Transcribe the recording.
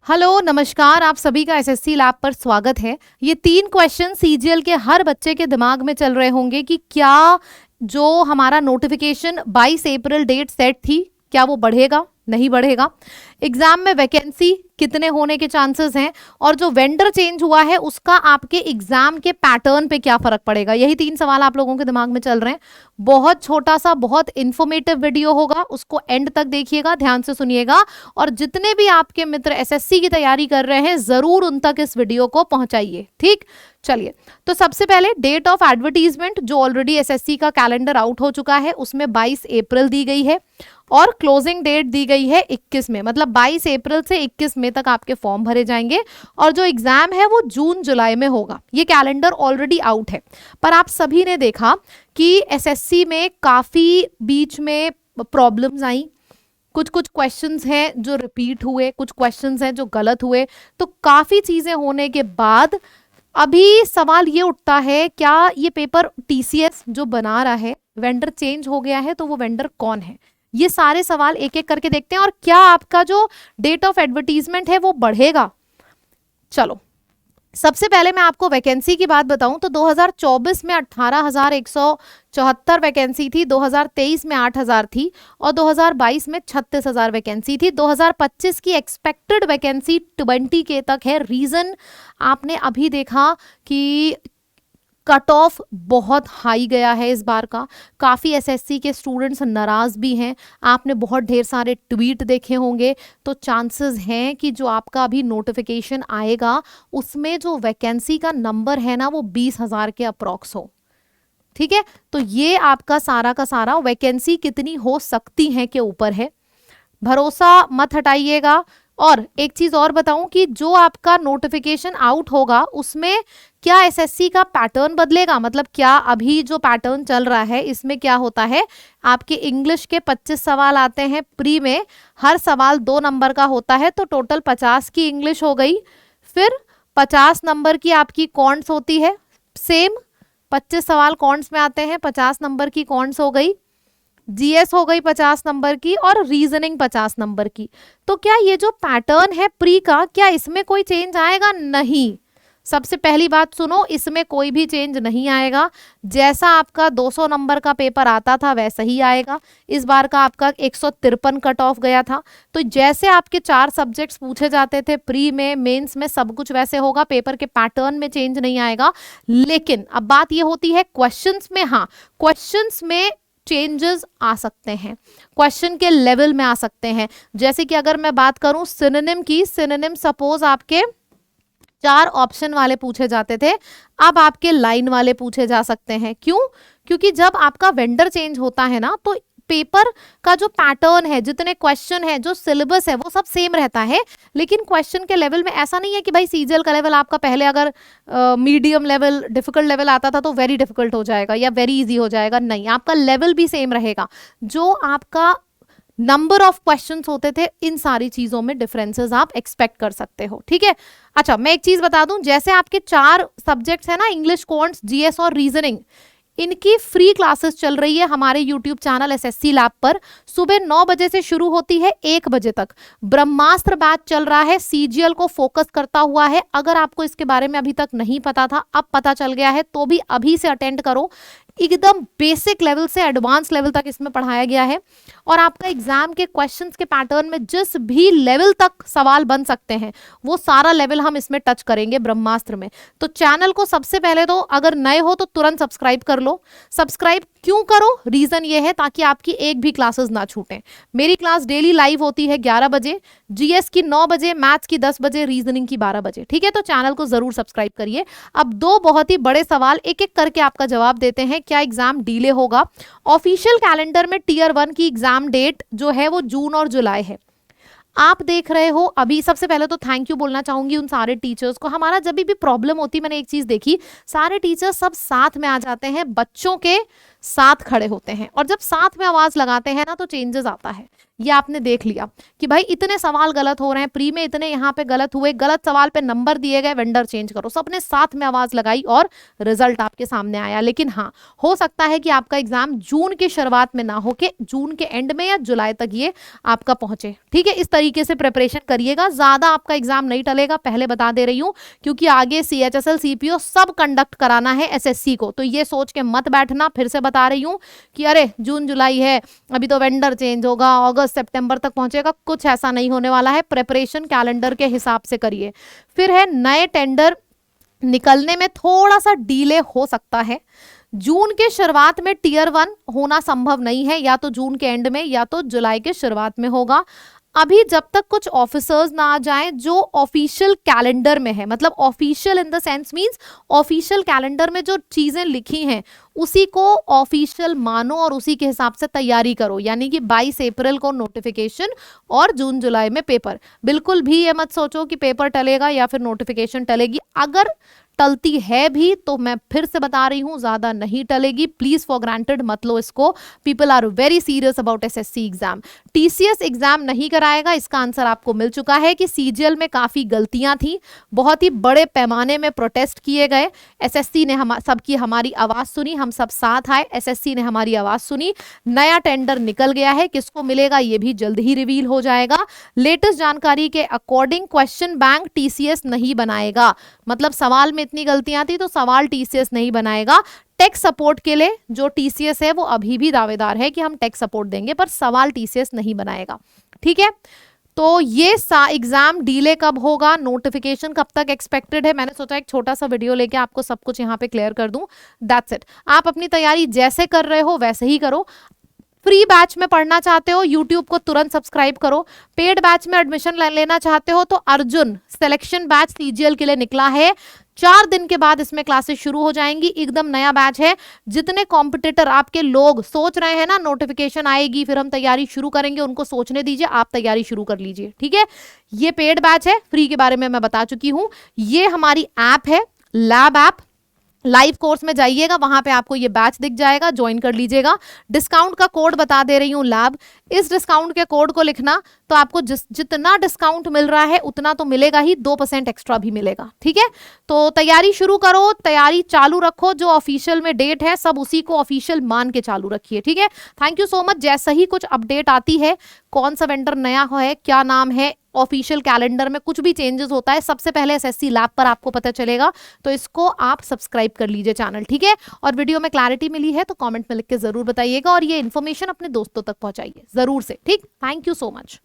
Hello नमस्कार, आप सभी का एसएससी लैब पर स्वागत है। ये 3 क्वेश्चन सीजीएल के हर बच्चे के दिमाग में चल रहे होंगे कि क्या जो हमारा नोटिफिकेशन 22 अप्रैल डेट सेट थी, क्या वो बढ़ेगा, नहीं बढ़ेगा। एग्जाम में वैकेंसी कितने होने के चांसेस हैं और जो वेंडर चेंज हुआ है उसका आपके एग्जाम के पैटर्न पे क्या फर्क पड़ेगा। यही 3 सवाल आप लोगों के दिमाग में चल रहे हैं। बहुत छोटा सा, बहुत इंफॉर्मेटिव वीडियो होगा, उसको एंड तक देखिएगा, ध्यान से सुनिएगा और जितने भी आपके मित्र एसएससी की तैयारी कर रहे हैं जरूर उन तक इस वीडियो को पहुंचाइए। ठीक, चलिए। तो सबसे पहले डेट ऑफ एडवर्टीजमेंट जो ऑलरेडी एसएससी का कैलेंडर आउट हो चुका है उसमें 22 अप्रैल दी गई है और क्लोजिंग डेट दी गई है 21 में, मतलब 22 अप्रैल से 21 मई तक आपके फॉर्म भरे जाएंगे और जो एग्जाम है वो जून जुलाई में होगा। ये कैलेंडर ऑलरेडी आउट है, पर आप सभी ने देखा कि एसएससी में काफी बीच में प्रॉब्लम्स आई। कुछ क्वेश्चंस हैं जो रिपीट हुए, कुछ क्वेश्चंस हैं जो गलत हुए। तो काफी चीजें होने के बाद अभी सवाल ये उठता है, क्या ये पेपर टीसीएस जो बना रहा है, वेंडर चेंज हो गया है तो वो वेंडर कौन है। ये सारे सवाल एक एक करके देखते हैं और क्या आपका जो डेट ऑफ एडवर्टीजमेंट है वो बढ़ेगा। चलो, सबसे पहले मैं आपको वैकेंसी की बात बताऊं तो 2024 में 18,174 वैकेंसी थी, 2023 में 8,000 थी और 2022 में 36,000 वैकेंसी थी। 2025 की एक्सपेक्टेड वैकेंसी 20K तक है। रीजन आपने अभी देखा कि कट ऑफ बहुत हाई गया है इस बार का। काफ़ी एसएससी के स्टूडेंट्स नाराज भी हैं। आपने बहुत ढेर सारे ट्वीट देखे होंगे, तो चांसेस हैं कि जो आपका अभी नोटिफिकेशन आएगा उसमें जो वैकेंसी का नंबर है ना वो 20,000 के अप्रॉक्स हो। ठीक है, तो ये आपका सारा का सारा वैकेंसी कितनी हो सकती है के ऊपर है। भरोसा मत हटाइएगा। और एक चीज और बताऊं कि जो आपका नोटिफिकेशन आउट होगा उसमें क्या एसएससी का पैटर्न बदलेगा, मतलब क्या अभी जो पैटर्न चल रहा है इसमें क्या होता है, आपके इंग्लिश के 25 सवाल आते हैं प्री में, हर सवाल 2 नंबर का होता है, तो टोटल 50 की इंग्लिश हो गई। फिर 50 नंबर की आपकी कॉन्ट्स होती है, सेम 25 सवाल कॉन्ट्स में आते हैं, 50 नंबर की कॉन्ट्स हो गई। जीएस हो गई 50 नंबर की और रीजनिंग 50 नंबर की। तो क्या ये जो पैटर्न है प्री का, क्या इसमें कोई चेंज आएगा? नहीं। सबसे पहली बात सुनो, इसमें कोई भी चेंज नहीं आएगा। जैसा आपका 200 नंबर का पेपर आता था वैसा ही आएगा। इस बार का आपका 153 कट ऑफ गया था, तो जैसे आपके 4 सब्जेक्ट्स पूछे जाते थे प्री में, मेंस में, सब कुछ वैसे होगा। पेपर के पैटर्न में चेंज नहीं आएगा। लेकिन अब बात ये होती है क्वेश्चंस में, हाँ क्वेश्चंस में चेंजेस आ सकते हैं, क्वेश्चन के लेवल में आ सकते हैं। जैसे कि अगर मैं बात करूं सिनोनिम की, सिनोनिम सपोज आपके 4 ऑप्शन वाले पूछे जाते थे, अब आपके लाइन वाले पूछे जा सकते हैं। क्यों? क्योंकि जब आपका वेंडर चेंज होता है ना तो पेपर का जो पैटर्न है, जितने क्वेश्चन है, जो सिलेबस है वो सब सेम रहता है, लेकिन क्वेश्चन के लेवल में ऐसा नहीं है कि भाई सीजीएल का लेवल आपका पहले अगर मीडियम लेवल, डिफिकल्ट लेवल आता था तो वेरी डिफिकल्ट हो जाएगा या वेरी इजी हो जाएगा। नहीं, आपका लेवल भी सेम रहेगा। जो आपका नंबर ऑफ क्वेश्चंस होते थे, इन सारी चीजों में डिफरेंसेस आप एक्सपेक्ट कर सकते हो। ठीक है, अच्छा मैं एक चीज बता दूं, जैसे आपके 4 सब्जेक्ट्स है ना, इंग्लिश, क्वांट्स, जीएस और रीजनिंग, इनकी फ्री क्लासेस चल रही है हमारे यूट्यूब चैनल एसएससी लैब पर। सुबह 9 बजे से शुरू होती है 1 बजे तक। ब्रह्मास्त्र बैच चल रहा है, सीजीएल को फोकस करता हुआ है। अगर आपको इसके बारे में अभी तक नहीं पता था, अब पता चल गया है, तो भी अभी से अटेंड करो। एकदम बेसिक लेवल से एडवांस लेवल तक इसमें पढ़ाया गया है और आपका एग्जाम के क्वेश्चंस के पैटर्न में जिस भी लेवल तक सवाल बन सकते हैं वो सारा लेवल हम इसमें टच करेंगे ब्रह्मास्त्र में। तो चैनल को सबसे पहले तो अगर नए हो तो तुरंत सब्सक्राइब कर लो। सब्सक्राइब क्यों करो? रीजन ये है ताकि आपकी एक भी क्लासेस ना छूटे। मेरी क्लास डेली लाइव होती है 11 बजे, जीएस की 9 बजे, मैथ्स की 10 बजे, रीजनिंग की 12 बजे। ठीक है, तो चैनल को जरूर सब्सक्राइब करिए। अब 2 बहुत ही बड़े सवाल एक एक करके आपका जवाब देते हैं। क्या एग्जाम डिले होगा? ऑफिशियल कैलेंडर में टियर 1 की एग्जाम डेट जो है वो जून और जुलाई है। आप देख रहे हो अभी, सबसे पहले तो थैंक यू बोलना चाहूंगी उन सारे टीचर्स को। हमारा जब भी प्रॉब्लम होती, मैंने एक चीज देखी, सारे टीचर्स सब साथ में आ जाते हैं, बच्चों के साथ खड़े होते हैं, और जब साथ में आवाज लगाते हैं ना तो चेंजेस आता है। ये आपने देख लिया कि भाई इतने सवाल गलत हो रहे हैं, प्री में इतने यहाँ पे गलत हुए, गलत सवाल पे नंबर दिए गए, वेंडर चेंज करो, सबने साथ में आवाज लगाई और रिजल्ट आपके सामने आया। लेकिन हाँ, हो सकता है कि आपका एग्जाम जून की शुरुआत में ना हो के जून के एंड में या जुलाई तक ये आपका पहुंचे। ठीक है, इस तरीके से प्रिपरेशन करिएगा, ज्यादा आपका एग्जाम नहीं टलेगा, पहले बता दे रही हूँ, क्योंकि आगे CHSL CPO सब कंडक्ट कराना है SSC को। तो ये सोच के मत बैठना, फिर से बता रही हूँ कि अरे जून जुलाई है, अभी तो वेंडर चेंज होगा, अगस्त सितंबर तक पहुंचेगा, कुछ ऐसा नहीं होने वाला है। प्रिपरेशन कैलेंडर के हिसाब से करिए। फिर है नए टेंडर निकलने में थोड़ा सा डिले हो सकता है। जून के शुरुआत में टियर 1 होना संभव नहीं है, या तो जून के एंड में या तो जुलाई के शुरुआत में होगा। अभी जब तक कुछ ऑफिसर्स ना आ जाएं जो ऑफिशियल कैलेंडर में है, मतलब official in the sense means official calendar में जो चीजें लिखी हैं उसी को ऑफिशियल मानो और उसी के हिसाब से तैयारी करो। यानी कि 22 अप्रैल को नोटिफिकेशन और जून जुलाई में पेपर। बिल्कुल भी ये मत सोचो कि पेपर टलेगा या फिर नोटिफिकेशन टलेगी। अगर टलती है भी तो मैं फिर से बता रही हूं, ज्यादा नहीं टलेगी। प्लीज फॉर ग्रांटेड मत लो इसको। People are very serious about SSC exam. TCS exam नहीं कराएगा, इसका आंसर आपको मिल चुका है कि CGL में काफी गलतियां थी, बहुत ही बड़े पैमाने में प्रोटेस्ट किए गए। SSC ने सबकी हमारी आवाज सुनी, हम सब साथ आए, SSC ने हमारी आवाज सुनी। नया टेंडर निकल गया है, किसको मिलेगा ये भी जल्द ही रिवील हो जाएगा। लेटेस्ट जानकारी के अकॉर्डिंग क्वेश्चन बैंक TCS नहीं बनाएगा, मतलब सवाल में इतनी गलतियां थी तो सवाल TCS नहीं बनाएगा। टेक सपोर्ट के लिए जो TCS है वो अभी भी दावेदार है कि हम टेक सपोर्ट देंगे, पर सवाल TCS नहीं बनाएगा। ठीक है, तो ये एग्जाम डिले कब होगा, नोटिफिकेशन कब तक एक्सपेक्टेड है, मैंने सोचा एक छोटा सा वीडियो लेके आपको सब कुछ यहाँ पे क्लियर कर दूं। That's it. आप अपनी तैयारी जैसे कर रहे हो वैसे ही करो। फ्री बैच में पढ़ना चाहते हो, यूट्यूब को तुरंत सब्सक्राइब करो। पेड बैच में एडमिशन लेना चाहते हो तो अर्जुन सिलेक्शन बैच CGL के लिए निकला है। 4 दिन के बाद इसमें क्लासेस शुरू हो जाएंगी, एकदम नया बैच है। जितने कॉम्पिटिटर आपके लोग सोच रहे हैं ना नोटिफिकेशन आएगी फिर हम तैयारी शुरू करेंगे, उनको सोचने दीजिए, आप तैयारी शुरू कर लीजिए। ठीक है, ये पेड बैच है, फ्री के बारे में मैं बता चुकी हूं। ये हमारी ऐप है लैब ऐप, लाइव कोर्स में जाइएगा, वहां पे आपको ये बैच दिख जाएगा, ज्वाइन कर लीजिएगा। डिस्काउंट का कोड बता दे रही हूँ लैब, इस डिस्काउंट के कोड को लिखना तो आपको जितना डिस्काउंट मिल रहा है उतना तो मिलेगा ही, 2% एक्स्ट्रा भी मिलेगा। ठीक है, तो तैयारी शुरू करो, तैयारी चालू रखो, जो ऑफिशियल में डेट है सब उसी को ऑफिशियल मान के चालू रखिए। ठीक है, थैंक यू सो मच। जैसे ही कुछ अपडेट आती है, कौन सा वेंडर नया है, क्या नाम है, ऑफिशियल कैलेंडर में कुछ भी चेंजेस होता है, सबसे पहले SSC लैब पर आपको पता चलेगा। तो इसको आप सब्सक्राइब कर लीजिए चैनल। ठीक है, और वीडियो में क्लैरिटी मिली है तो कमेंट में लिख के जरूर बताइएगा, और ये इन्फॉर्मेशन अपने दोस्तों तक पहुंचाइए जरूर से। ठीक, थैंक यू सो मच।